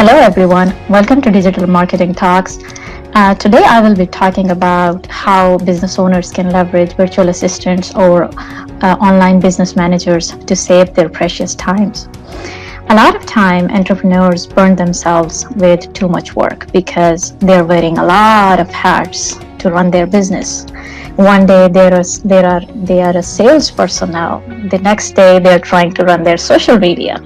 Hello, everyone. Welcome to Digital Marketing Talks. Today, I will be talking about how business owners can leverage virtual assistants or online business managers to save their precious times. A lot of time, entrepreneurs burn themselves with too much work because they're wearing a lot of hats to run their business. One day they are a salesperson now. The next day they are trying to run their social media.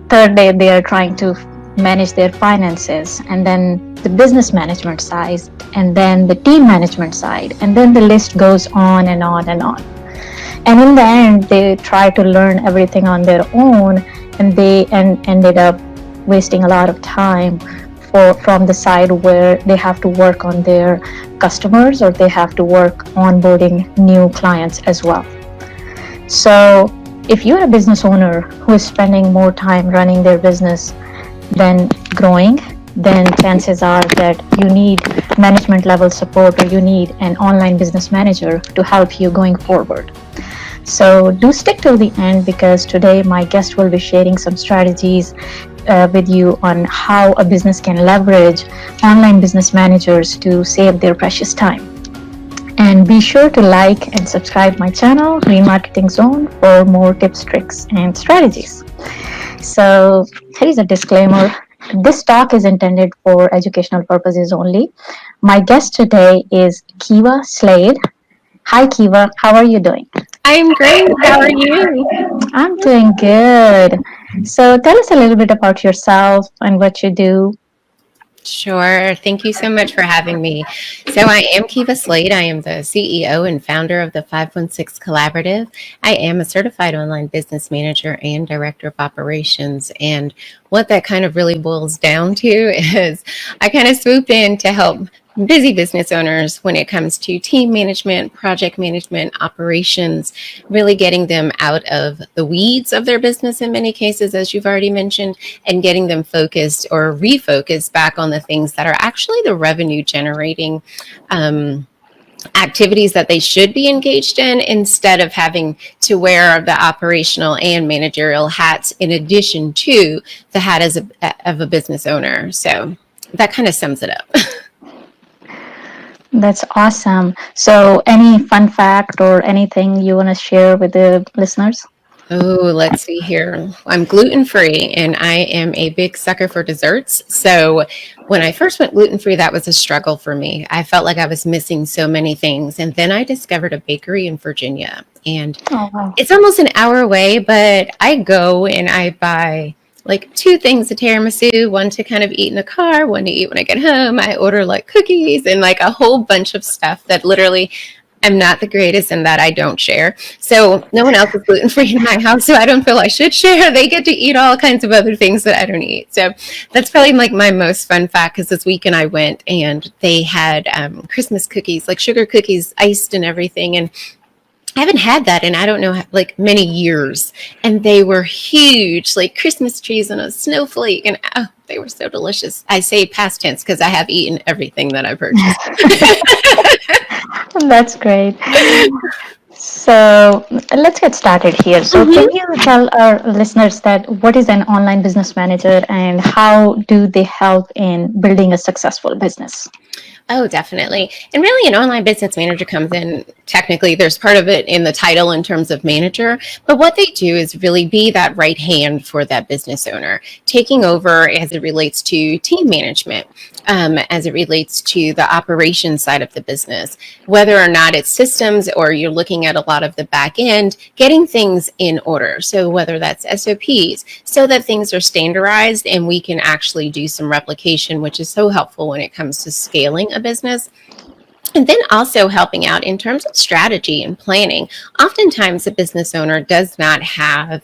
Third day they are trying to manage their finances, and then the business management side, and then the team management side, and then the list goes on and on and on. And in the end, they try to learn everything on their own, and they ended up wasting a lot of time from the side where they have to work on their customers or they have to work onboarding new clients as well. So if you're a business owner who is spending more time running their business than growing, then chances are that you need management level support or you need an online business manager to help you going forward. So do stick till the end, because today my guest will be sharing some strategies with you on how a business can leverage online business managers to save their precious time. And be sure to like and subscribe my channel, Remarketing Zone, for more tips, tricks, and strategies. So here is a disclaimer. This talk is intended for educational purposes only. My guest today is Kiva Slade. Hi, Kiva. How are you doing? I'm great. How are you? I'm doing good. So tell us a little bit about yourself and what you do. Sure. Thank you so much for having me. So I am Kiva Slade. I am the CEO and founder of the 516 Collaborative. I am a certified online business manager and director of operations. And what that kind of really boils down to is I kind of swoop in to help busy business owners when it comes to team management, project management, operations, really getting them out of the weeds of their business in many cases, as you've already mentioned, and getting them focused or refocused back on the things that are actually the revenue generating activities that they should be engaged in, instead of having to wear the operational and managerial hats in addition to the hat of a business owner. So that kind of sums it up. That's awesome. So any fun fact or anything you want to share with the listeners? Oh, let's see here. I'm gluten-free and I am a big sucker for desserts. So when I first went gluten-free, that was a struggle for me. I felt like I was missing so many things. And then I discovered a bakery in Virginia, and Oh, wow. it's almost an hour away, but I go and I buy like two things of tiramisu, one to kind of eat in the car, one to eat when I get home. I order like cookies and like a whole bunch of stuff that literally I'm not the greatest and that I don't share. So no one else is gluten-free in my house, so I don't feel I should share. They get to eat all kinds of other things that I don't eat. So that's probably like my most fun fact, because this weekend I went and they had Christmas cookies, like sugar cookies, iced and everything. And I haven't had that in I don't know, like many years. And they were huge, like Christmas trees on a snowflake. And oh, they were so delicious. I say past tense because I have eaten everything that I purchased. That's great. So let's get started here. So can you tell our listeners that what is an online business manager and how do they help in building a successful business? Oh, definitely. And really, an online business manager comes in, technically, there's part of it in the title in terms of manager, but what they do is really be that right hand for that business owner, taking over as it relates to team management, as it relates to the operations side of the business, whether or not it's systems or you're looking at a lot of the back end, getting things in order. So whether that's SOPs, so that things are standardized and we can actually do some replication, which is so helpful when it comes to scaling a business. And then also helping out in terms of strategy and planning. Oftentimes, a business owner does not have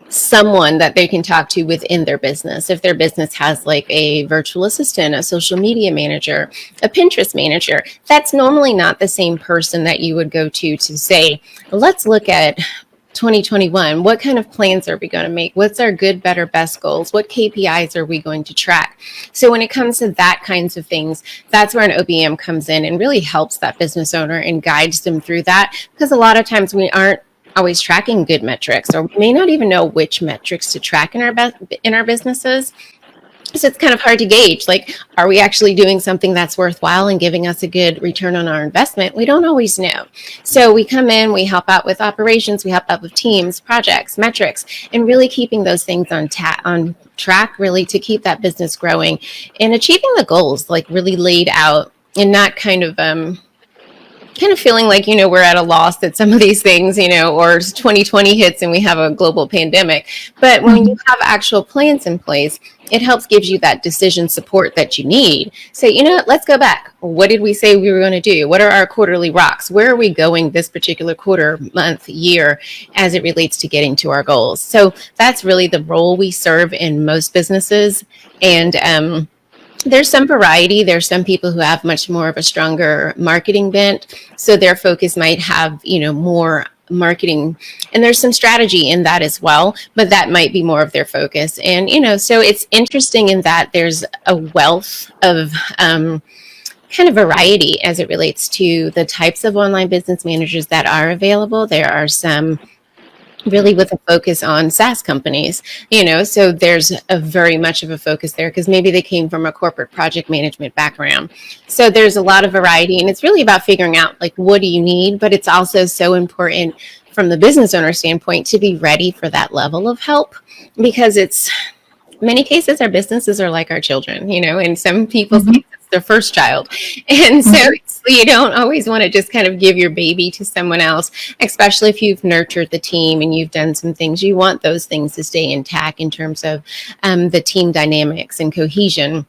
someone that they can talk to within their business. If their business has like a virtual assistant, a social media manager, a Pinterest manager, that's normally not the same person that you would go to say, let's look at 2021, what kind of plans are we going to make? What's our good, better, best goals? What KPIs are we going to track? So when it comes to that kinds of things, that's where an OBM comes in and really helps that business owner and guides them through that, because a lot of times we aren't always tracking good metrics, or we may not even know which metrics to track in our businesses. So it's kind of hard to gauge, like, are we actually doing something that's worthwhile and giving us a good return on our investment? We don't always know. So we come in, we help out with operations, we help out with teams, projects, metrics, and really keeping those things on track, really, to keep that business growing and achieving the goals, like, really laid out, and not kind of feeling like, we're at a loss at some of these things, or 2020 hits and we have a global pandemic. But when you have actual plans in place, it helps gives you that decision support that you need. Say, let's go back. What did we say we were going to do? What are our quarterly rocks? Where are we going this particular quarter, month, year, as it relates to getting to our goals? So that's really the role we serve in most businesses. And there's some variety. There's some people who have much more of a stronger marketing bent, so their focus might have, more marketing, and there's some strategy in that as well, but that might be more of their focus. And, so it's interesting in that there's a wealth of kind of variety as it relates to the types of online business managers that are available. There are some really with a focus on SaaS companies, so there's a very much of a focus there because maybe they came from a corporate project management background. So there's a lot of variety, and it's really about figuring out, like, what do you need? But it's also so important from the business owner standpoint to be ready for that level of help, because it's many cases our businesses are like our children, in some people's cases their first child. And so you don't always want to just kind of give your baby to someone else, especially if you've nurtured the team and you've done some things. You want those things to stay intact in terms of the team dynamics and cohesion.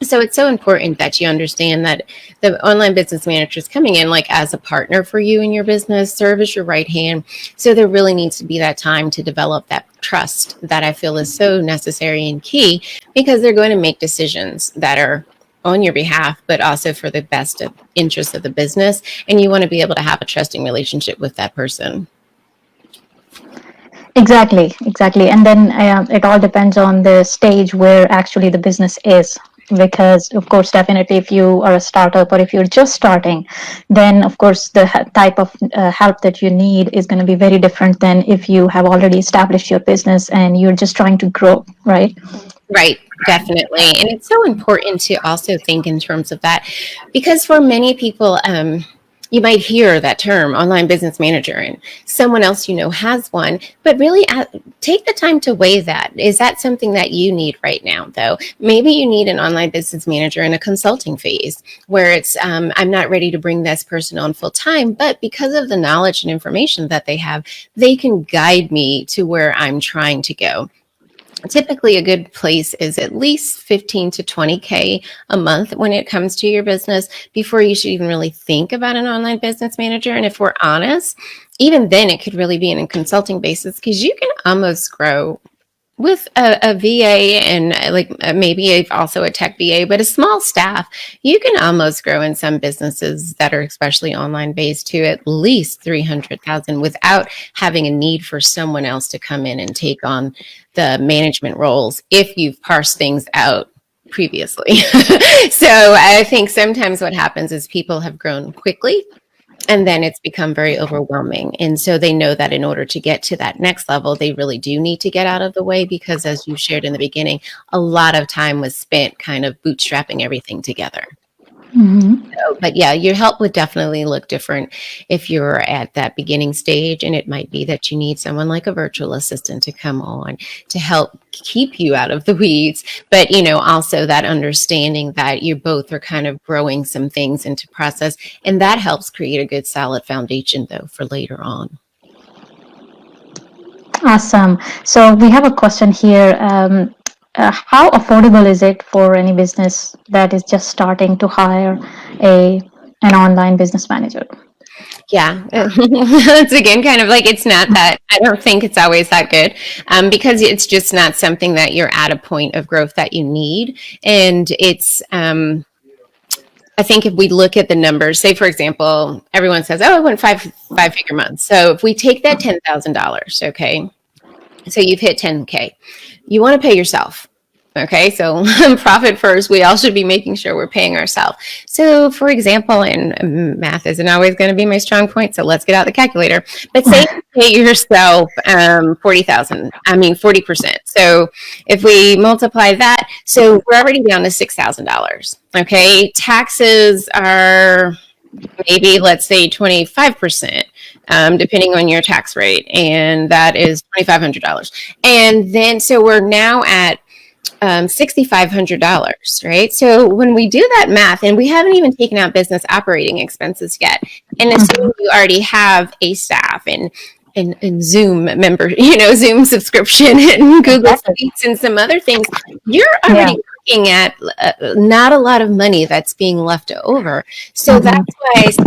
So it's so important that you understand that the online business manager is coming in like as a partner for you in your business, serve as your right hand. So there really needs to be that time to develop that trust that I feel is so necessary and key, because they're going to make decisions that are on your behalf, but also for the best of interest of the business. And you want to be able to have a trusting relationship with that person. Exactly. And then it all depends on the stage where actually the business is. Because, of course, definitely if you are a startup or if you're just starting, then, of course, the type of help that you need is going to be very different than if you have already established your business and you're just trying to grow, right? Right, definitely. And it's so important to also think in terms of that, because for many people, you might hear that term online business manager and someone else has one, but really take the time to weigh that. Is that something that you need right now, though? Maybe you need an online business manager in a consulting phase where it's, I'm not ready to bring this person on full time, but because of the knowledge and information that they have, they can guide me to where I'm trying to go. Typically, a good place is at least 15 to 20K a month when it comes to your business before you should even really think about an online business manager. And if we're honest, even then it could really be in a consulting basis, because you can almost grow with a VA and maybe also a tech VA, but a small staff, you can almost grow in some businesses that are especially online based to at least 300,000 without having a need for someone else to come in and take on the management roles if you've parsed things out previously. So I think sometimes what happens is people have grown quickly, and then it's become very overwhelming. And so they know that in order to get to that next level, they really do need to get out of the way, because as you shared in the beginning, a lot of time was spent kind of bootstrapping everything together. So, but yeah, your help would definitely look different if you're at that beginning stage. And it might be that you need someone like a virtual assistant to come on to help keep you out of the weeds. But, also that understanding that you both are kind of growing some things into process. And that helps create a good, solid foundation, though, for later on. Awesome. So we have a question here. How affordable is it for any business that is just starting to hire an online business manager? Yeah, it's again kind of like, it's not that, I don't think it's always that good, because it's just not something that you're at a point of growth that you need. And it's, I think if we look at the numbers, say, for example, everyone says, oh, I want five-figure months. So if we take that $10,000, okay, so you've hit 10K, you want to pay yourself. Okay, so profit first, we all should be making sure we're paying ourselves. So, for example, and math isn't always going to be my strong point, so let's get out the calculator. But say you pay yourself 40,000, I mean 40%. So if we multiply that, so we're already down to $6,000. Okay, taxes are maybe, let's say, 25%. Depending on your tax rate, and that is $2,500. And then, so we're now at $6,500, right? So when we do that math, and we haven't even taken out business operating expenses yet, and assuming you already have a staff and Zoom member, Zoom subscription and Google Suites and some other things, you're already looking at not a lot of money that's being left over. So that's why I say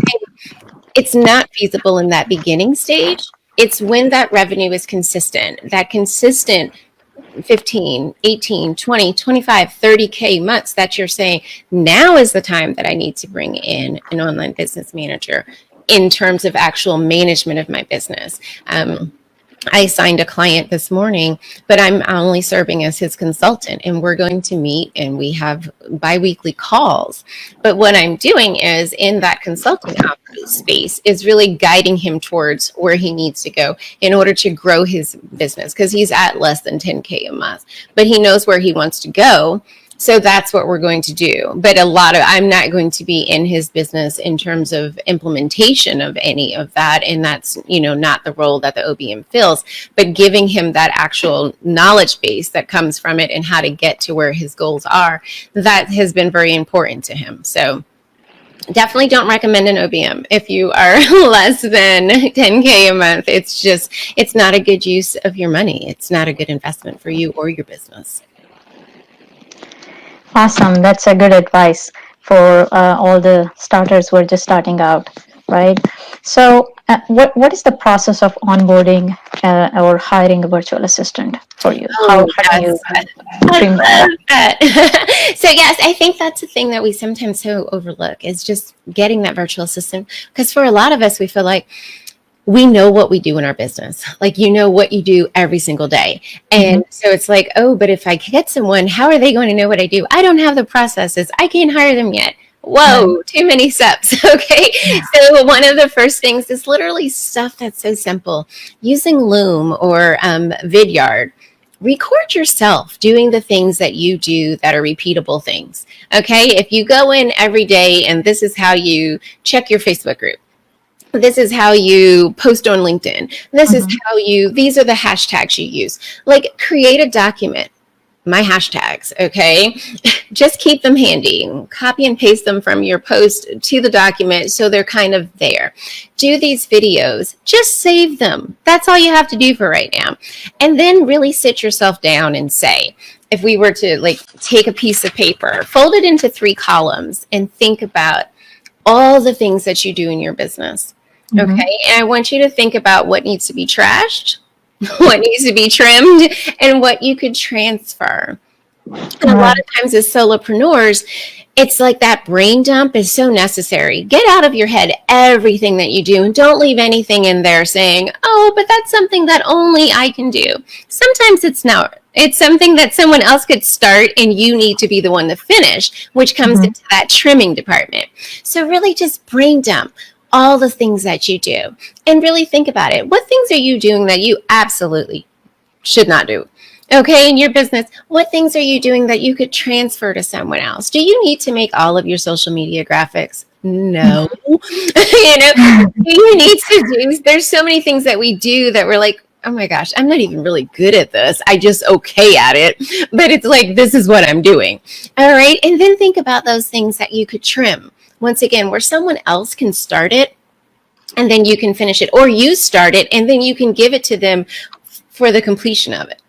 it's not feasible in that beginning stage. It's when that revenue is consistent, that consistent 15, 18, 20, 25, 30K months that you're saying, now is the time that I need to bring in an online business manager in terms of actual management of my business. I signed a client this morning, but I'm only serving as his consultant, and we're going to meet and we have bi-weekly calls. But what I'm doing is, in that consulting space, is really guiding him towards where he needs to go in order to grow his business, because he's at less than 10K a month, but he knows where he wants to go. So that's what we're going to do. But I'm not going to be in his business in terms of implementation of any of that. And that's, not the role that the OBM fills, but giving him that actual knowledge base that comes from it and how to get to where his goals are. That has been very important to him. So definitely don't recommend an OBM if you are less than 10K a month. It's not a good use of your money. It's not a good investment for you or your business. Awesome. That's a good advice for all the starters who are just starting out, right? So what is the process of onboarding or hiring a virtual assistant for you? How do you stream that? So yes, I think that's a thing that we sometimes so overlook, is just getting that virtual assistant. Because for a lot of us, we feel like we know what we do in our business. Like, what you do every single day. And so it's like, oh, but if I get someone, how are they going to know what I do? I don't have the processes. I can't hire them yet. Whoa, too many steps. Okay. So one of the first things is literally stuff that's so simple. Using Loom or Vidyard. Record yourself doing the things that you do that are repeatable things. Okay. If you go in every day and this is how you check your Facebook group, this is how you post on LinkedIn, this is how these are the hashtags you use. Like, create a document. My hashtags, okay? Just keep them handy. Copy and paste them from your post to the document so they're kind of there. Do these videos. Just save them. That's all you have to do for right now. And then really sit yourself down and say, if we were to take a piece of paper, fold it into 3 columns and think about all the things that you do in your business. Okay. And I want you to think about what needs to be trashed, what needs to be trimmed, and what you could transfer. And a lot of times as solopreneurs, it's like that brain dump is so necessary. Get out of your head everything that you do, and don't leave anything in there saying, oh, but that's something that only I can do. Sometimes it's not. It's something that someone else could start and you need to be the one to finish, which comes into that trimming department. So really just brain dump all the things that you do and really think about it. What things are you doing that you absolutely should not do? Okay, in your business, what things are you doing that you could transfer to someone else? Do you need to make all of your social media graphics? No. You need to do, there's so many things that we do that we're like, oh my gosh, I'm not even really good at this. I just okay at it. But it's like, this is what I'm doing. All right. And then think about those things that you could trim. Once again, where someone else can start it and then you can finish it, or you start it and then you can give it to them for the completion of it.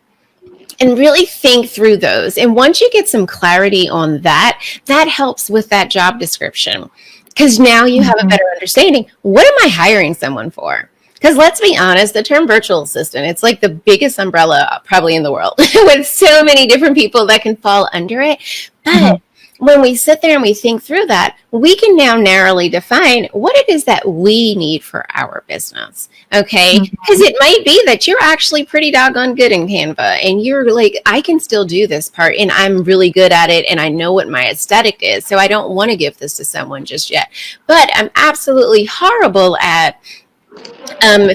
And really think through those. And once you get some clarity on that, that helps with that job description. Because now you have a better understanding. What am I hiring someone for? Because let's be honest, the term virtual assistant, it's like the biggest umbrella probably in the world with so many different people that can fall under it. But when we sit there and we think through that, we can now narrowly define what it is that we need for our business. Okay. Because it might be that you're actually pretty doggone good in Canva and you're like, I can still do this part and I'm really good at it and I know what my aesthetic is. So I don't want to give this to someone just yet. But I'm absolutely horrible at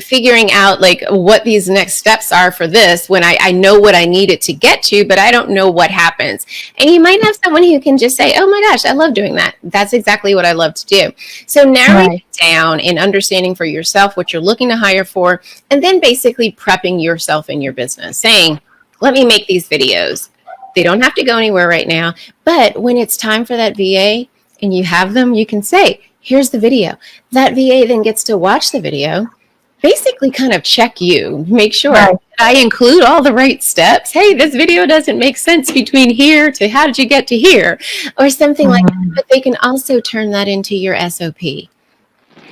figuring out like what these next steps are for this when I know what I need it to get to, but I don't know what happens. And you might have someone who can just say, oh my gosh, I love doing that. That's exactly what I love to do. So narrowing it down and understanding for yourself what you're looking to hire for, and then basically prepping yourself in your business, saying, let me make these videos. They don't have to go anywhere right now, but when it's time for that VA and you have them, you can say, here's the video. That VA then gets to watch the video, basically kind of check you, make sure I include all the right steps. Hey, this video doesn't make sense between here to how did you get to here or something like that. But they can also turn that into your SOP.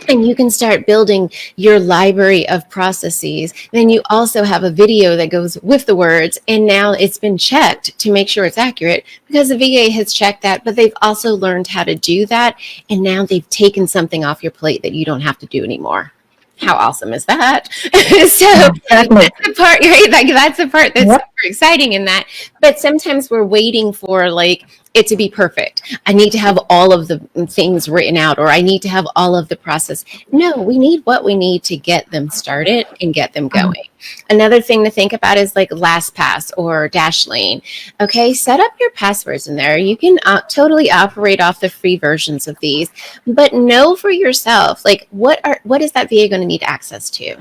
And you can start building your library of processes. Then you also have a video that goes with the words. And now it's been checked to make sure it's accurate because the VA has checked that, but they've also learned how to do that. And now they've taken something off your plate that you don't have to do anymore. How awesome is that? So that's the part, right? Like that's the part that's super exciting in that. But sometimes we're waiting for like it to be perfect. I need to have all of the things written out, or I need to have all of the process. No, we need what we need to get them started and get them going. Another thing to think about is like LastPass or Dashlane. Okay, set up your passwords in there. You can totally operate off the free versions of these, but know for yourself, like what is that VA going to need access to?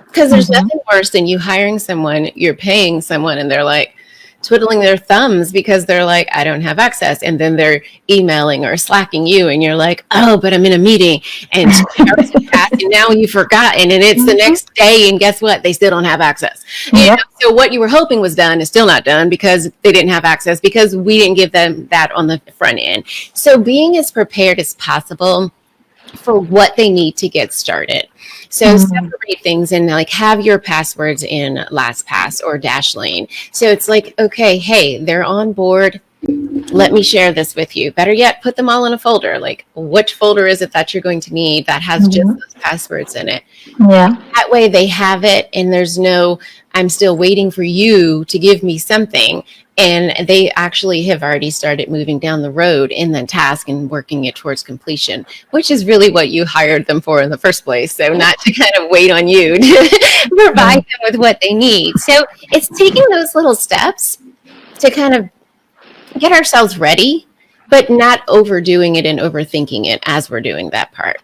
Because there's nothing worse than you hiring someone, you're paying someone, and they're like twiddling their thumbs because they're like, I don't have access. And then they're emailing or slacking you and you're like, oh, but I'm in a meeting and 2 hours have passed and now you've forgotten and it's the next day and guess what? They still don't have access. You know? So what you were hoping was done is still not done because they didn't have access because we didn't give them that on the front end. So being as prepared as possible for what they need to get started. So separate things and like have your passwords in LastPass or Dashlane. So it's like, okay, hey, they're on board. Let me share this with you. Better yet, put them all in a folder. Like which folder is it that you're going to need that has just those passwords in it? Yeah. That way they have it and there's no, I'm still waiting for you to give me something. And they actually have already started moving down the road in the task and working it towards completion, which is really what you hired them for in the first place. So not to kind of wait on you to provide them with what they need. So it's taking those little steps to kind of get ourselves ready, but not overdoing it and overthinking it as we're doing that part.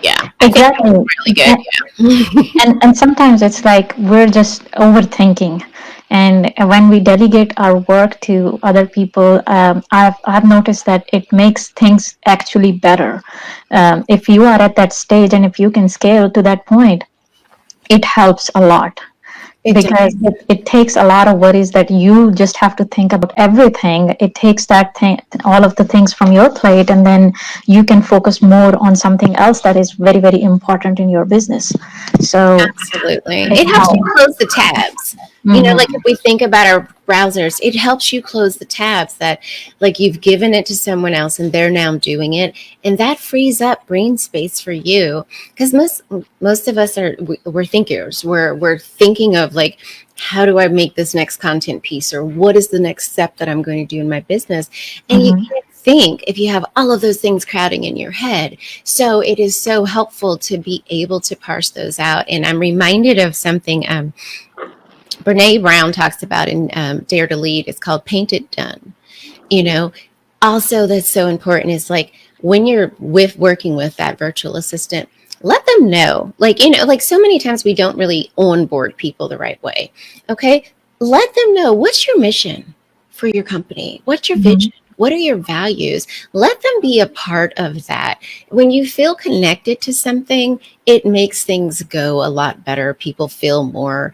Yeah, exactly. Really good. Yeah. And sometimes it's like we're just overthinking. And when we delegate our work to other people, I've noticed that it makes things actually better. If you are at that stage and if you can scale to that point, it helps a lot. Because it takes a lot of worries that you just have to think about everything. It takes that thing, all of the things from your plate, and then you can focus more on something else that is very, very important in your business. So absolutely, it helps you close the tabs. You know, like if we think about our browsers, it helps you close the tabs that like you've given it to someone else and they're now doing it. And that frees up brain space for you. Because most of us we're thinkers. We're thinking of like, how do I make this next content piece? Or what is the next step that I'm going to do in my business? And you can't think if you have all of those things crowding in your head. So it is so helpful to be able to parse those out. And I'm reminded of something Brene Brown talks about in Dare to Lead. It's called Paint It Done. You know, also that's so important is like when you're working with that virtual assistant, let them know, like, you know, like so many times we don't really onboard people the right way. Okay. Let them know what's your mission for your company. What's your vision? What are your values? Let them be a part of that. When you feel connected to something, it makes things go a lot better. People feel more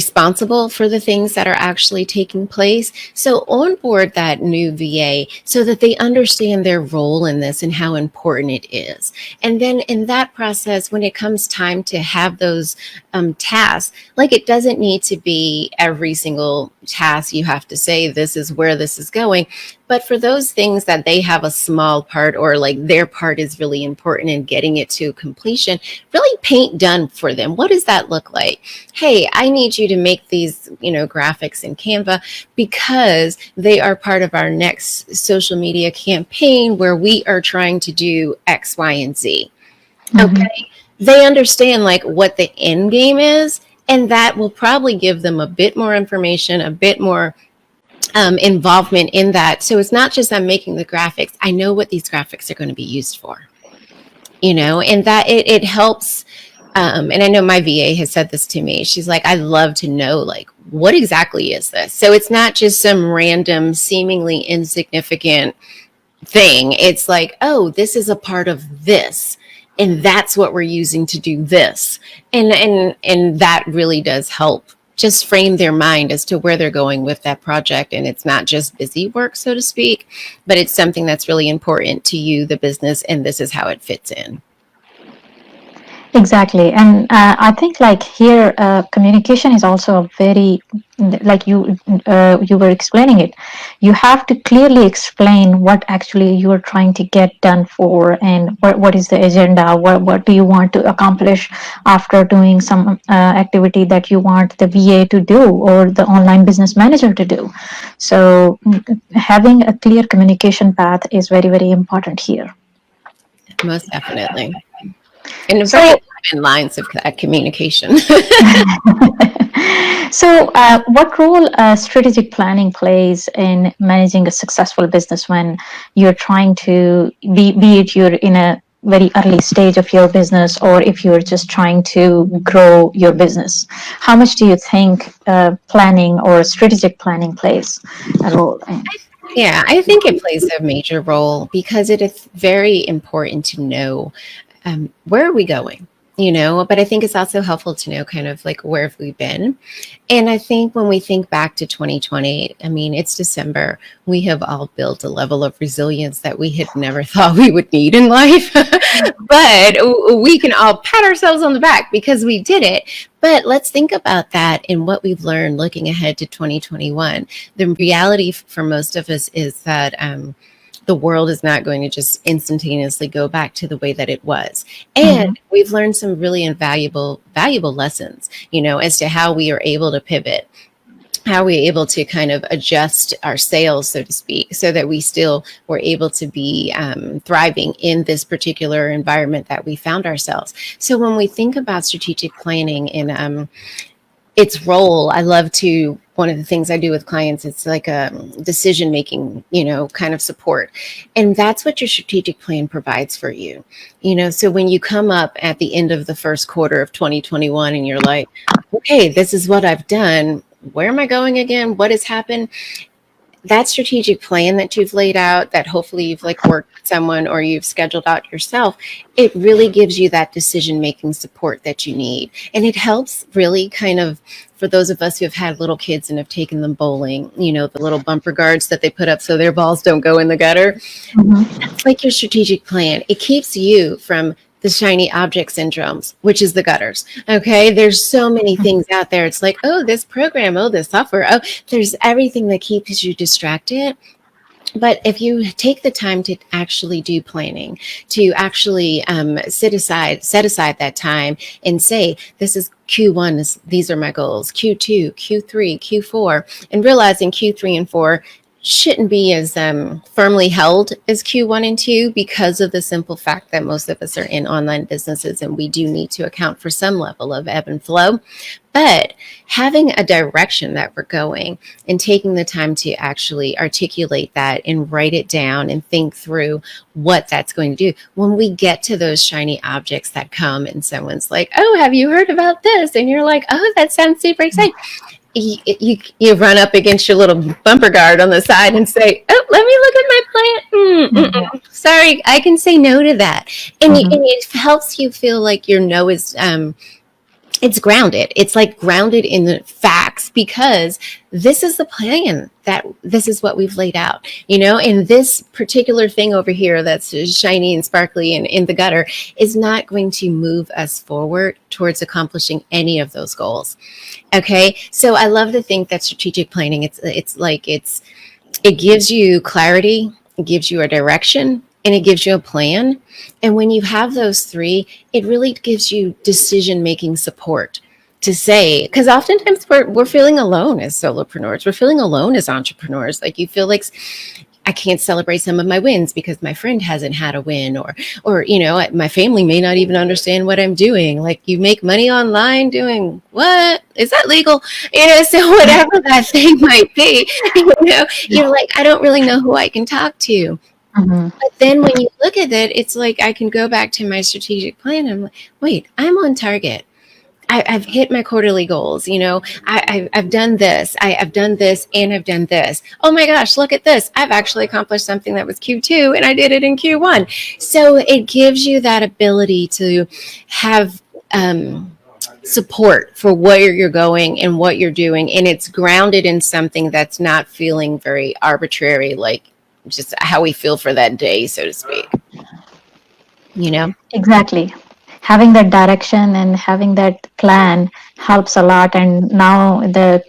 responsible for the things that are actually taking place. So onboard that new VA so that they understand their role in this and how important it is. And then in that process, when it comes time to have those tasks, like it doesn't need to be every single task you have to say, this is where this is going. But for those things that they have a small part or like their part is really important in getting it to completion, really paint done for them. What does that look like? Hey, I need you to make these, graphics in Canva because they are part of our next social media campaign where we are trying to do X, Y, and Z. Okay. They understand like what the end game is, and that will probably give them a bit more information, a bit more involvement in that. So it's not just I'm making the graphics. I know what these graphics are going to be used for, and that it helps. And I know my VA has said this to me. She's like, I love to know, like, what exactly is this? So it's not just some random, seemingly insignificant thing. It's like, oh, this is a part of this. And that's what we're using to do this. And that really does help just frame their mind as to where they're going with that project. And it's not just busy work, so to speak, but it's something that's really important to you, the business, and this is how it fits in. Exactly. And I think like here, communication is also a very, like you were explaining it. You have to clearly explain what actually you are trying to get done for, and what is the agenda, what do you want to accomplish after doing some activity that you want the VA to do or the online business manager to do. So having a clear communication path is very, very important here. Most definitely. And very in lines of that communication. So, what role strategic planning plays in managing a successful business when you're trying to be it you're in a very early stage of your business, or if you're just trying to grow your business? How much do you think planning or strategic planning plays a role in? Yeah, I think it plays a major role because it is very important to know where are we going, but I think it's also helpful to know kind of like where have we been. And I think when we think back to 2020, I mean, it's December, we have all built a level of resilience that we had never thought we would need in life. But we can all pat ourselves on the back because we did it. But let's think about that and what we've learned looking ahead to 2021. The reality for most of us is that the world is not going to just instantaneously go back to the way that it was. And we've learned some really invaluable, valuable lessons, as to how we are able to pivot, how we're able to kind of adjust our sails, so to speak, so that we still were able to be thriving in this particular environment that we found ourselves. So when we think about strategic planning and its role, one of the things I do with clients, it's like a decision-making, kind of support. And that's what your strategic plan provides for you. So when you come up at the end of the first quarter of 2021 and you're like, okay, this is what I've done. Where am I going again? What has happened? That strategic plan that you've laid out, that hopefully you've like worked with someone or you've scheduled out yourself, it really gives you that decision-making support that you need. And it helps really kind of, for those of us who have had little kids and have taken them bowling, the little bumper guards that they put up so their balls don't go in the gutter. That's like your strategic plan. It keeps you from the shiny object syndromes, which is the gutters. Okay. There's so many things out there. It's like, oh, this program, oh, this software, oh, there's everything that keeps you distracted. But if you take the time to actually do planning, to actually set aside that time and say, this is Q1, these are my goals, Q2, Q3, Q4, and realizing Q3 and 4 shouldn't be as firmly held as Q1 and 2 because of the simple fact that most of us are in online businesses and we do need to account for some level of ebb and flow. But having a direction that we're going and taking the time to actually articulate that and write it down and think through what that's going to do. When we get to those shiny objects that come and someone's like, oh, have you heard about this? And you're like, oh, that sounds super exciting. You run up against your little bumper guard on the side and say, oh, let me look at my plan. Sorry, I can say no to that. And it helps you feel like your no is it's grounded. It's like grounded in the facts because this is the plan, that this is what we've laid out, and this particular thing over here that's shiny and sparkly and in the gutter is not going to move us forward towards accomplishing any of those goals. Okay. So I love to think that strategic planning, it gives you clarity, it gives you a direction, and it gives you a plan. And when you have those three, it really gives you decision-making support to say, because oftentimes we're feeling alone as solopreneurs. We're feeling alone as entrepreneurs. Like you feel like I can't celebrate some of my wins because my friend hasn't had a win, or my family may not even understand what I'm doing. Like, you make money online doing what? Is that legal? So whatever that thing might be, you're like, I don't really know who I can talk to. Mm-hmm. But then when you look at it, it's like I can go back to my strategic plan. I'm like, wait, I'm on target. I've hit my quarterly goals. I've done this. I've done this, and I've done this. Oh my gosh, look at this. I've actually accomplished something that was Q2 and I did it in Q1. So it gives you that ability to have support for where you're going and what you're doing. And it's grounded in something that's not feeling very arbitrary, like just how we feel for that day, so to speak. Exactly. Having that direction and having that plan helps a lot. And now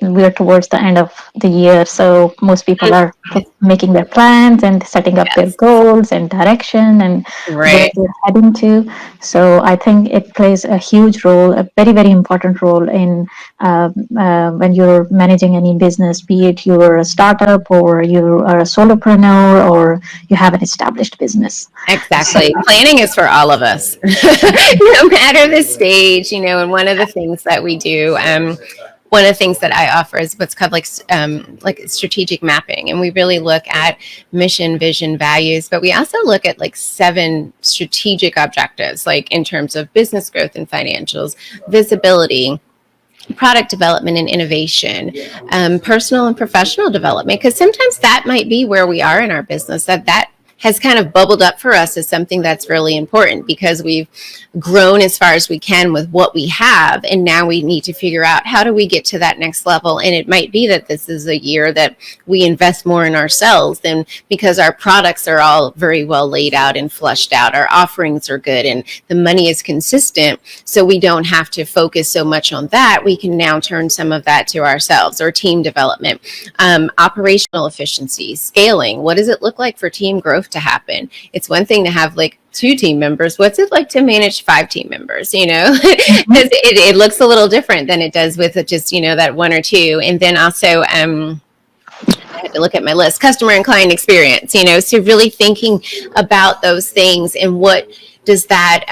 we're towards the end of the year, so most people are making their plans and setting up their goals and direction and where they're heading to. So I think it plays a huge role, a very, very important role in when you're managing any business, be it you're a startup or you are a solopreneur or you have an established business. Exactly. So, planning is for all of us, no matter the stage, and one of the things that we do, one of the things that I offer is what's called like strategic mapping. And we really look at mission, vision, values, but we also look at like 7 strategic objectives, like in terms of business growth and financials, visibility, product development and innovation, personal and professional development, because sometimes that might be where we are in our business, that has kind of bubbled up for us as something that's really important because we've grown as far as we can with what we have. And now we need to figure out how do we get to that next level. And it might be that this is a year that we invest more in ourselves than because our products are all very well laid out and fleshed out. Our offerings are good and the money is consistent. So we don't have to focus so much on that. We can now turn some of that to ourselves or team development, operational efficiency, scaling. What does it look like for team growth to happen? It's one thing to have like 2 team members. What's it like to manage 5 team members? Because it looks a little different than it does with just that 1 or 2. And then also I had to look at my list, customer and client experience, so really thinking about those things and what does that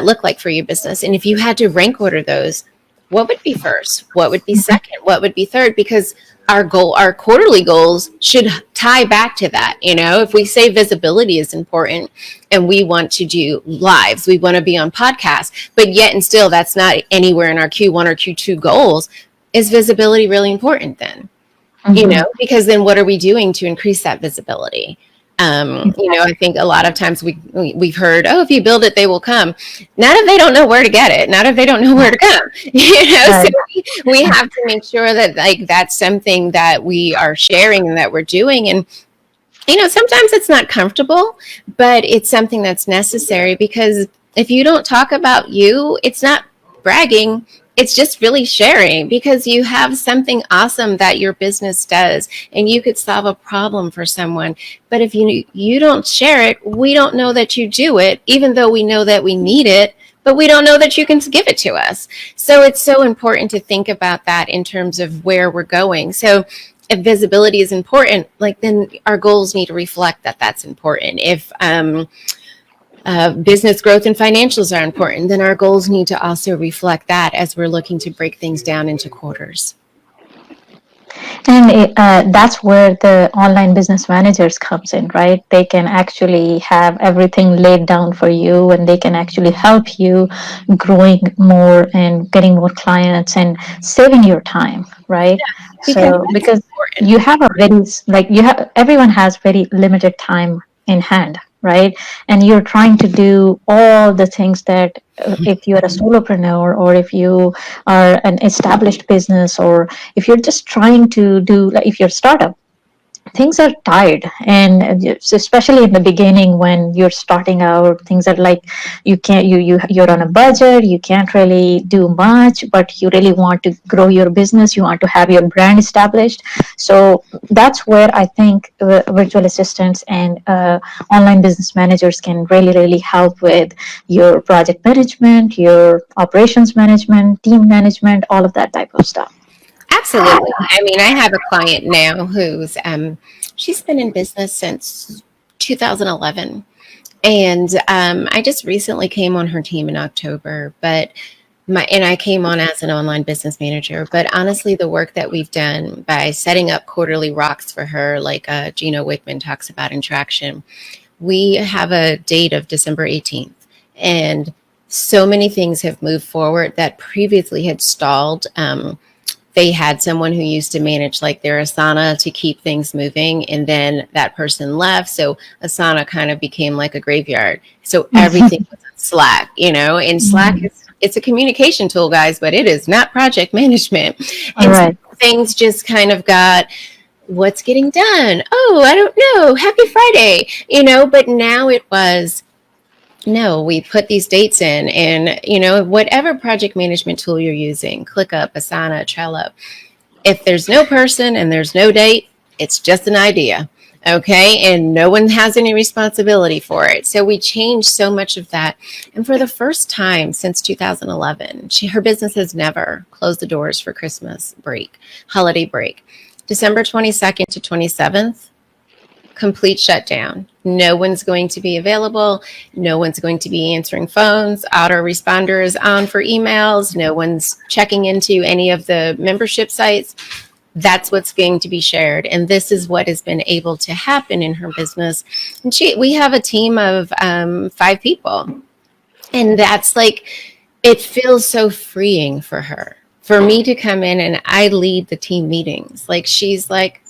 look like for your business? And if you had to rank order those, what would be first? What would be second? What would be third? Because our quarterly goals should tie back to that. If we say visibility is important and we want to do lives, we want to be on podcasts, but yet and still that's not anywhere in our Q1 or Q2 goals, is visibility really important then? Because then what are we doing to increase that visibility? I think a lot of times we've heard, if you build it, they will come. Not if they don't know where to get it. Not if they don't know where to come. Right. So we have to make sure that that's something that we are sharing and that we're doing. And sometimes it's not comfortable, but it's something that's necessary because if you don't talk about you, it's not bragging. It's just really sharing because you have something awesome that your business does and you could solve a problem for someone. But if you don't share it, we don't know that you do it, even though we know that we need it, but we don't know that you can give it to us. So it's so important to think about that in terms of where we're going. So if visibility is important, then our goals need to reflect that that's important. If business growth and financials are important, then our goals need to also reflect that as we're looking to break things down into quarters. And that's where the online business managers comes in, right? They can actually have everything laid down for you and they can actually help you growing more and getting more clients and saving your time, right? Yeah, because you have everyone has very limited time in hand, right? And you're trying to do all the things that if you're a solopreneur, or if you are an established business, or if you're just trying to do, like if you're a startup, things are tired. And especially in the beginning when you're starting out, things are like, you can't you're on a budget, you can't really do much, but you really want to grow your business, you want to have your brand established. So that's where I think virtual assistants and online business managers can really help with your project management, your operations management, team management, all of that type of stuff. Absolutely. I mean, I have a client now who's she's been in business since 2011, and I just recently came on her team in October. But I came on as an online business manager. But honestly, the work that we've done by setting up quarterly rocks for her, like Gino Wickman talks about in Traction, we have a date of December 18th, and so many things have moved forward that previously had stalled. They had someone who used to manage like their Asana to keep things moving, and then that person left, so Asana kind of became like a graveyard. So everything was in Slack, and Slack is, it's a communication tool, guys, but it is not project management. All And right. so things just kind of got, what's getting done? Oh, I don't know. Happy Friday, but now it was, no, we put these dates in, and whatever project management tool you're using, ClickUp, Asana, Trello, if there's no person and there's no date, it's just an idea. Okay. And no one has any responsibility for it. So we changed so much of that. And for the first time since 2011, her business has never closed the doors for Christmas break, holiday break. December 22nd to 27th, complete shutdown. No one's going to be available. No one's going to be answering phones. Autoresponder is on for emails. No one's checking into any of the membership sites. That's what's going to be shared. And this is what has been able to happen in her business. And we have a team of 5 people. And that's like, it feels so freeing for her. For me to come in and I lead the team meetings. Like, she's like,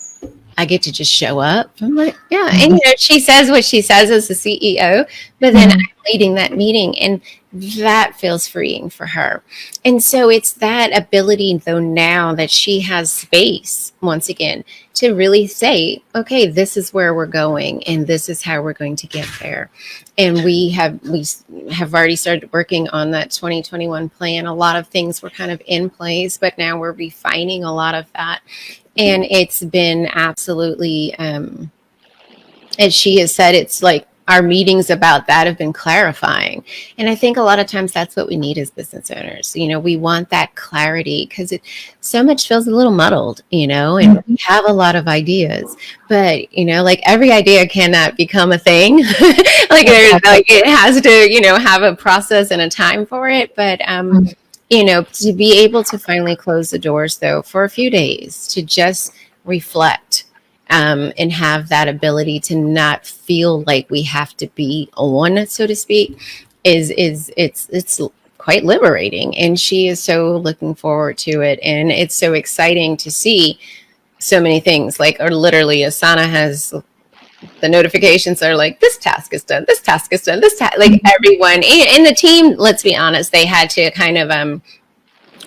I get to just show up. I'm like, yeah. And, she says what she says as the CEO, but then I'm leading that meeting, and that feels freeing for her. And so it's that ability, though, now that she has space, once again, to really say, okay, this is where we're going, and this is how we're going to get there. And we have already started working on that 2021 plan. A lot of things were kind of in place, but now we're refining a lot of that. And it's been absolutely, as she has said, it's like our meetings about that have been clarifying. And I think a lot of times that's what we need as business owners. We want that clarity, because it so much feels a little muddled, and we have a lot of ideas, but, like every idea cannot become a thing. Like it has to, have a process and a time for it. But, to be able to finally close the doors, though, for a few days, to just reflect, and have that ability to not feel like we have to be on, so to speak, it's quite liberating. And she is so looking forward to it. And it's so exciting to see so many things, like, or literally Asana has the notifications are like, this task is done, this task is done, like everyone in the team, let's be honest, they had to kind of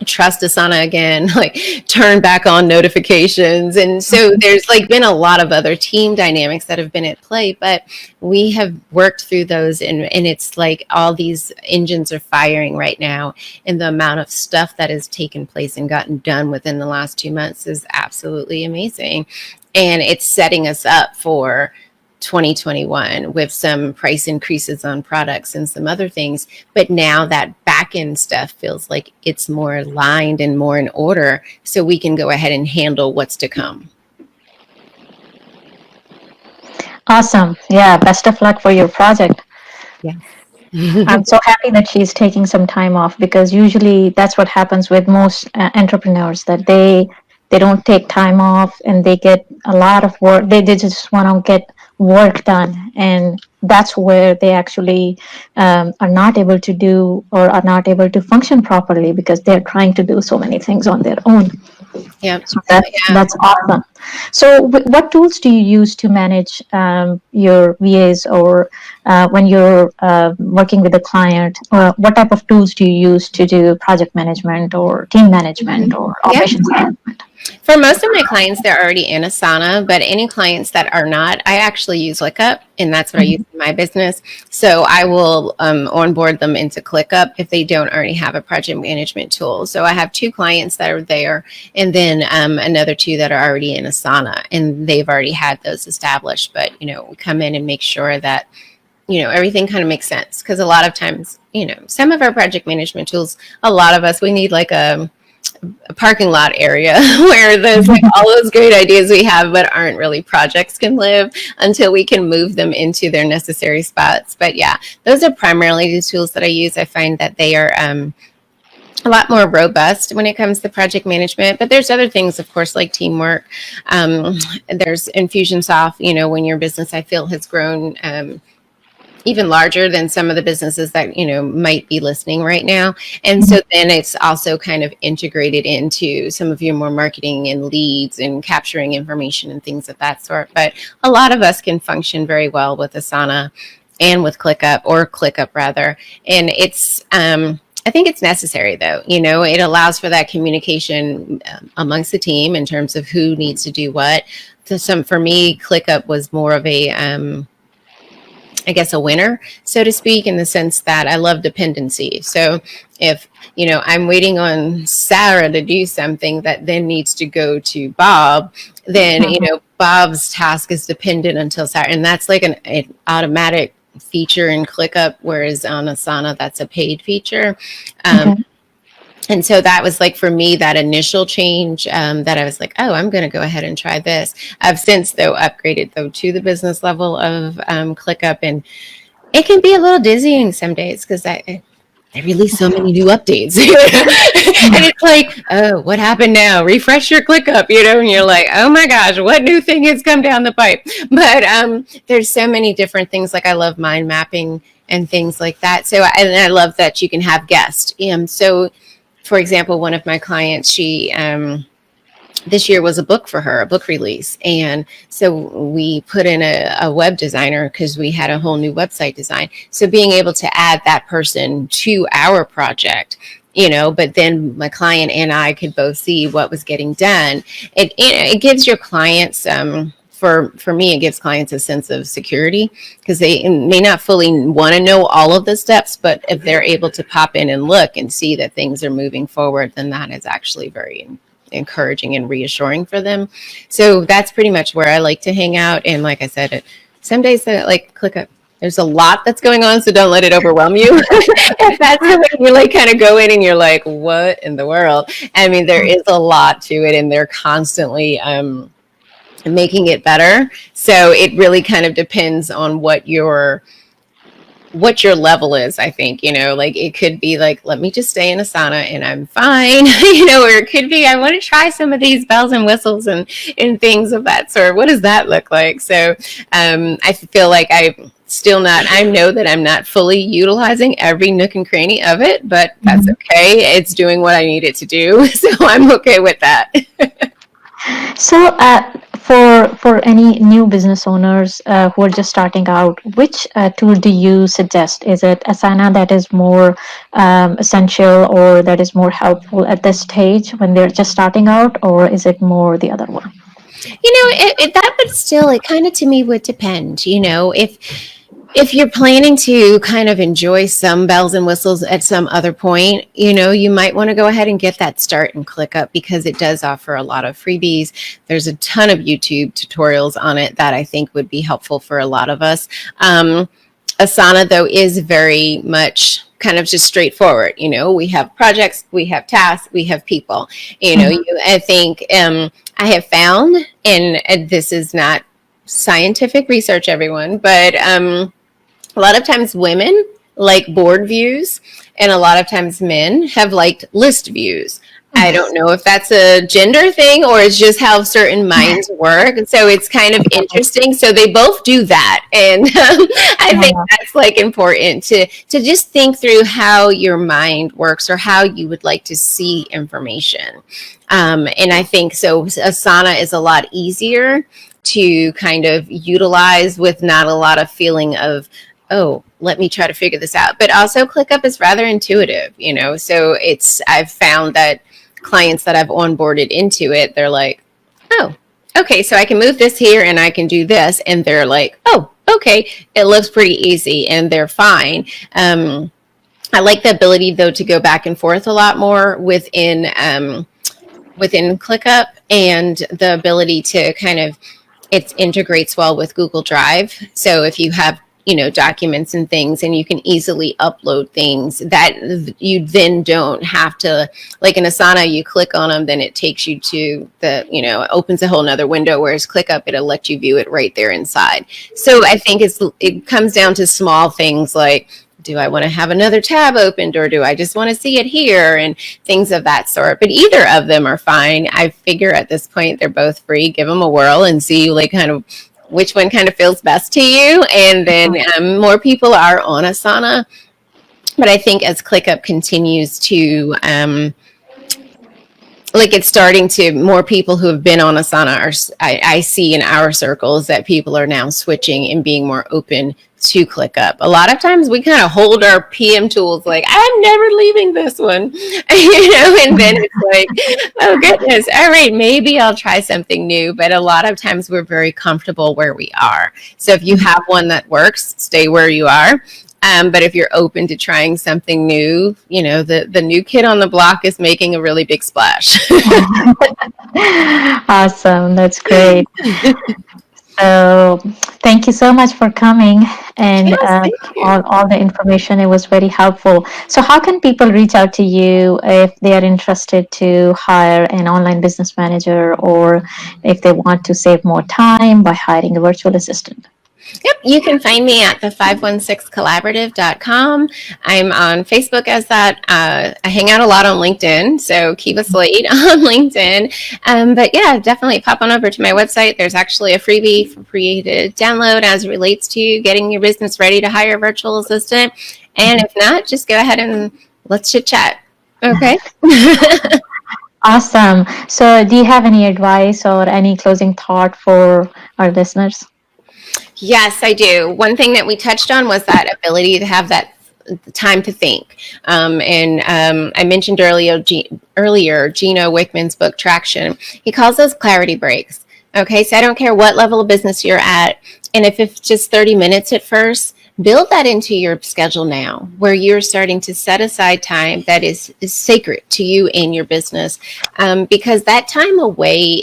trust Asana again, like turn back on notifications. And so there's like been a lot of other team dynamics that have been at play, but we have worked through those, and it's like all these engines are firing right now, and the amount of stuff that has taken place and gotten done within the last 2 months is absolutely amazing. And it's setting us up for 2021 with some price increases on products and some other things. But now that back end stuff feels like it's more aligned and more in order, so we can go ahead and handle what's to come. Awesome. Yeah. Best of luck for your project. Yeah. I'm so happy that she's taking some time off, because usually that's what happens with most entrepreneurs, that they don't take time off, and they get a lot of work. They just want to get work done, and that's where they actually are not able to do, or are not able to function properly, because they're trying to do so many things on their own. Yeah. So that's awesome. So, what tools do you use to manage your VAs, or when you're working with a client? What type of tools do you use to do project management, or team management, or Yeah. operations management? For most of my clients, they're already in Asana, but any clients that are not, I actually use ClickUp, and that's what I use in my business. So I will onboard them into ClickUp if they don't already have a project management tool. So I have 2 clients that are there, and then another 2 that are already in Asana, and they've already had those established. But, we come in and make sure that, everything kind of makes sense. Because a lot of times, some of our project management tools, a lot of us, we need like a parking lot area where there's like all those great ideas we have but aren't really projects can live until we can move them into their necessary spots. But yeah, those are primarily the tools that I use. I find that they are a lot more robust when it comes to project management, but there's other things, of course, like teamwork. There's Infusionsoft, when your business, I feel, has grown even larger than some of the businesses that, might be listening right now. And so then it's also kind of integrated into some of your more marketing and leads and capturing information and things of that sort. But a lot of us can function very well with Asana and with ClickUp, or ClickUp rather. And it's, I think it's necessary though, it allows for that communication amongst the team in terms of who needs to do what. For me, ClickUp was more of a, I guess, a winner, so to speak, in the sense that I love dependency. So if, I'm waiting on Sarah to do something that then needs to go to Bob, then, Bob's task is dependent until Sarah. And that's like an automatic feature in ClickUp, whereas on Asana, that's a paid feature. And so that was like, for me, that initial change that I was like, oh, I'm going to go ahead and try this. I've since, though, upgraded, though, to the business level of ClickUp. And it can be a little dizzying some days because they release so many new updates. And it's like, oh, what happened now? Refresh your ClickUp, and you're like, oh my gosh, what new thing has come down the pipe? But there's so many different things. Like I love mind mapping and things like that. So, and I love that you can have guests. So, for example, one of my clients, she this year was a book for her, a book release. And so we put in a web designer because we had a whole new website design. So being able to add that person to our project, but then my client and I could both see what was getting done. It gives your clients, for me, it gives clients a sense of security because they may not fully want to know all of the steps, but if they're able to pop in and look and see that things are moving forward, then that is actually very encouraging and reassuring for them. So that's pretty much where I like to hang out. And like I said, some days that like ClickUp, there's a lot that's going on, so don't let it overwhelm you. If that's the way you like kind of go in and you're like, what in the world? I mean, there is a lot to it, and they're constantly making it better. So it really kind of depends on what your level is, I think, like it could be like, let me just stay in Asana and I'm fine, or it could be, I want to try some of these bells and whistles and things of that sort. What does that look like? So I feel like I know that I'm not fully utilizing every nook and cranny of it, but that's okay. It's doing what I need it to do. So I'm okay with that. So, for any new business owners who are just starting out, which tool do you suggest? Is it Asana that is more essential, or that is more helpful at this stage when they're just starting out, or is it more the other one? That would still, it kind of to me would depend, if you're planning to kind of enjoy some bells and whistles at some other point, you might want to go ahead and get that start in ClickUp because it does offer a lot of freebies. There's a ton of YouTube tutorials on it that I think would be helpful for a lot of us. Asana, though, is very much kind of just straightforward. We have projects, we have tasks, we have people. I think I have found, and this is not scientific research, everyone, but a lot of times women like board views, and a lot of times men have liked list views. I don't know if that's a gender thing or it's just how certain minds work. So it's kind of interesting. So they both do that. And I think that's like important to just think through how your mind works or how you would like to see information. And I think so Asana is a lot easier to kind of utilize with not a lot of feeling of, oh, let me try to figure this out. But also ClickUp is rather intuitive, so I've found that clients that I've onboarded into it, they're like, oh, okay, so I can move this here and I can do this. And they're like, oh, okay, it looks pretty easy and they're fine. I like the ability though to go back and forth a lot more within ClickUp, and the ability to kind of, it integrates well with Google Drive. So if you have documents and things, and you can easily upload things that you then don't have to, like in Asana, you click on them, then it takes you to the, it opens a whole nother window, whereas ClickUp, it'll let you view it right there inside. So I think it comes down to small things like, do I want to have another tab opened, or do I just want to see it here, and things of that sort. But either of them are fine. I figure at this point, they're both free. Give them a whirl and see like kind of which one kind of feels best to you. And then more people are on Asana. But I think as ClickUp continues to, it's starting to, more people who have been on Asana I see in our circles that people are now switching and being more open to ClickUp. A lot of times we kind of hold our PM tools like, I'm never leaving this one, and then it's like, oh goodness, all right, maybe I'll try something new. But a lot of times we're very comfortable where we are. So if you have one that works, stay where you are. But if you're open to trying something new, the new kid on the block is making a really big splash. Awesome. That's great. So thank you so much for coming, and Yes, all the information. It was very helpful. So how can people reach out to you if they are interested to hire an online business manager, or if they want to save more time by hiring a virtual assistant? Yep, you can find me at the516collaborative.com. I'm on Facebook as that. I hang out a lot on LinkedIn, so Kiva Slade on LinkedIn. But yeah, definitely pop on over to my website. There's actually a freebie for free to download as it relates to getting your business ready to hire a virtual assistant. And if not, just go ahead and let's chit chat. Okay. Awesome. So do you have any advice or any closing thought for our listeners? Yes, I do. One thing that we touched on was that ability to have that time to think. I mentioned earlier Gino Wickman's book, Traction. He calls those clarity breaks. Okay, so I don't care what level of business you're at. And if it's just 30 minutes at first, build that into your schedule now, where you're starting to set aside time that is sacred to you and your business. Because that time away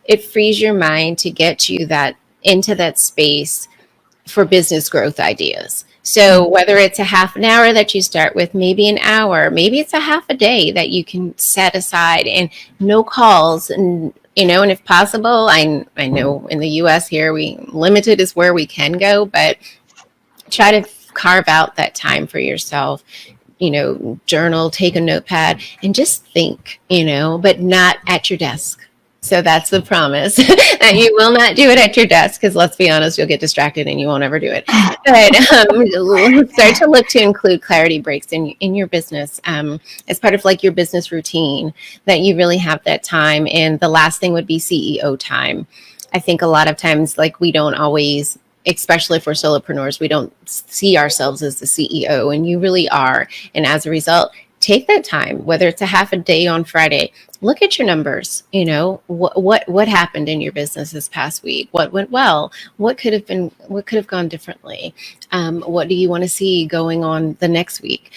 it frees your mind to get you into that space for business growth ideas. So whether it's a half an hour that you start with, maybe an hour, maybe it's a half a day that you can set aside, and no calls, and and if possible, I know in the US here, limited is where we can go, but try to carve out that time for yourself. Journal, take a notepad, and just think, but not at your desk. So that's the promise, that you will not do it at your desk, because let's be honest, you'll get distracted and you won't ever do it. But start to look to include clarity breaks in your business as part of like your business routine, that you really have that time. And the last thing would be CEO time. I think a lot of times, like, we don't always, especially for solopreneurs, we don't see ourselves as the CEO, and you really are. And as a result, take that time, whether it's a half a day on Friday. Look at your numbers. What happened in your business this past week? What went well? What could have gone differently? What do you want to see going on the next week?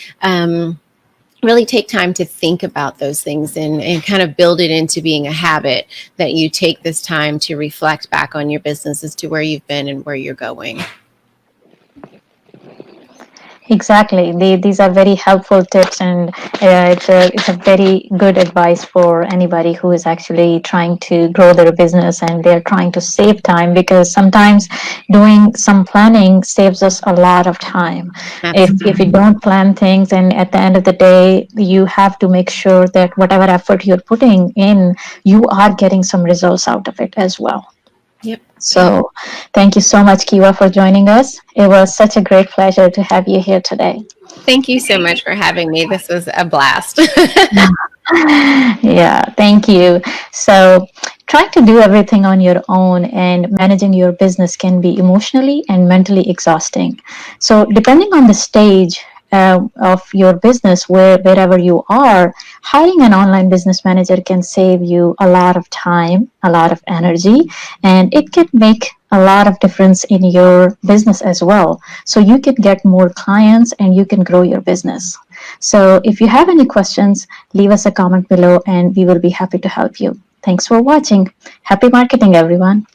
Really take time to think about those things, and kind of build it into being a habit, that you take this time to reflect back on your business as to where you've been and where you're going. Exactly. These are very helpful tips, and it's a very good advice for anybody who is actually trying to grow their business and they're trying to save time, because sometimes doing some planning saves us a lot of time. If you don't plan things, and at the end of the day, you have to make sure that whatever effort you're putting in, you are getting some results out of it as well. Yep. So thank you so much, Kiva, for joining us. It was such a great pleasure to have you here today. Thank you so much for having me. This was a blast. Yeah, thank you. So, trying to do everything on your own and managing your business can be emotionally and mentally exhausting. So, depending on the stage of your business, wherever you are, hiring an online business manager can save you a lot of time, a lot of energy, and it can make a lot of difference in your business as well. So, you can get more clients and you can grow your business. So, if you have any questions, leave us a comment below and we will be happy to help you. Thanks for watching. Happy marketing, everyone.